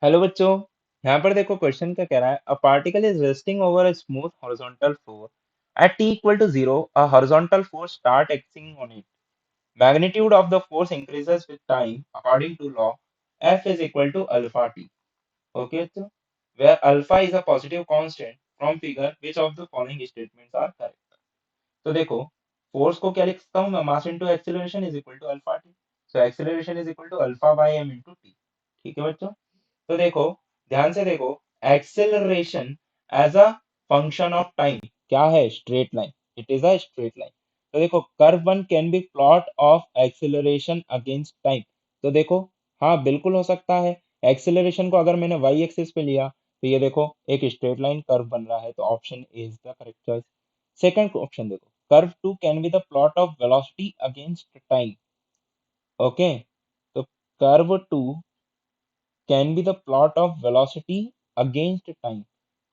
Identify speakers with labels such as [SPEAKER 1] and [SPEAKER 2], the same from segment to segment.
[SPEAKER 1] Hello बच्चों। यहाँ पर देखो क्वेश्चन क्या कह रहा है। A particle is resting over a smooth horizontal floor at t equal to 0 a horizontal force start acting on it. Magnitude of the force increases with time according to law F is equal to alpha t. Okay बच्चों, where alpha is a positive constant from figure which of the following statements are correct. तो देखो, force को क्या लिख सकता हूँ मैं, mass into acceleration is equal to alpha T. So acceleration is equal to alpha by M into T. ठीक है बच्चों। तो देखो, ध्यान से देखो, acceleration as a function of time क्या है, straight line. It is a straight line. तो देखो, curve one can be plot of acceleration against time. तो देखो, हाँ बिल्कुल हो सकता है। एक्सेलरेशन को अगर मैंने वाई एक्सिस पे लिया तो ये देखो एक स्ट्रेट लाइन कर्व बन रहा है, तो option A is the correct choice. Second option देखो, curve two can be the plot of velocity against time. Okay, तो curve two can be the plot of velocity against time.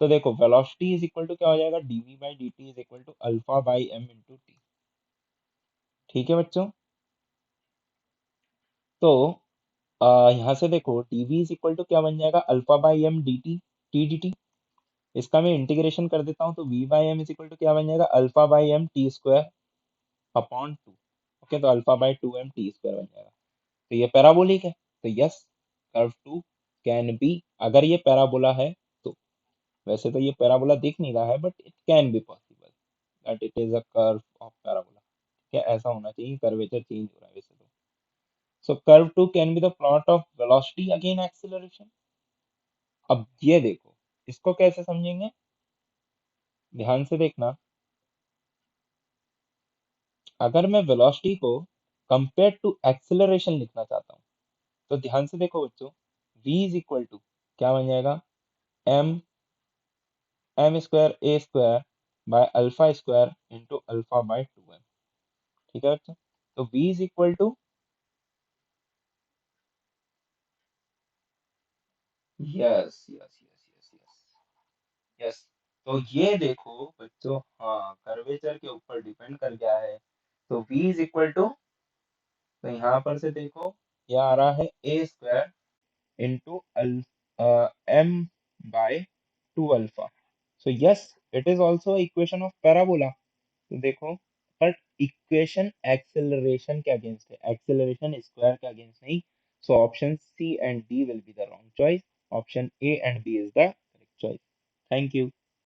[SPEAKER 1] तो देखो, velocity is equal to क्या हो जाएगा, DV by D T is equal to alpha by M into T. ठीक है बच्चों। तो यहाँ से देखो, डीवी इज इक्वल टू क्या बन जाएगा, alpha by M D T T D T. इसका मैं इंटीग्रेशन कर देता हूँ, तो V by M is equal to क्या बन जाएगा, alpha by M T square upon two. Okay, तो alpha by two M T square बन जाएगा। तो ये पैराबोलिक है, तो yes, curve two can be. अगर ये पैराबोला है तो, वैसे तो ये पैराबोला दिख नहीं रहा है, but it can be possible that it is a curve of parabola. क्या ऐसा होना चाहिए, कर्वेचर चेंज हो रहा है वैसे तो। So curve two can be the plot of velocity again acceleration. अब ये देखो, इसको कैसे समझेंगे, ध्यान से देखना। अगर मैं वेलोसिटी को कंपेयर टू एक्सीलरेशन लिखना चाहता हूँ, तो ध्यान से देखो बच्चों, v इज इक्वल टू क्या बन जाएगा, M M square A square by alpha square into alpha by two M. ठीक है बच्चों। तो v is equal to, yes yes yes yes yes yes, तो ये देखो बच्चों, हाँ कर्वेचर के ऊपर डिपेंड कर गया है। तो v इज इक्वल टू, तो यहाँ पर से देखो, यह आ रहा है A square into M by two alpha. So yes, it is also equation of parabola. तो देखो, बट इक्वेशन एक्सेलरेशन के अगेंस्ट है, एक्सेलरेशन स्क्वायर के अगेंस्ट नहीं। So option C and D will be the wrong choice. Option A and B is the correct choice. Thank you.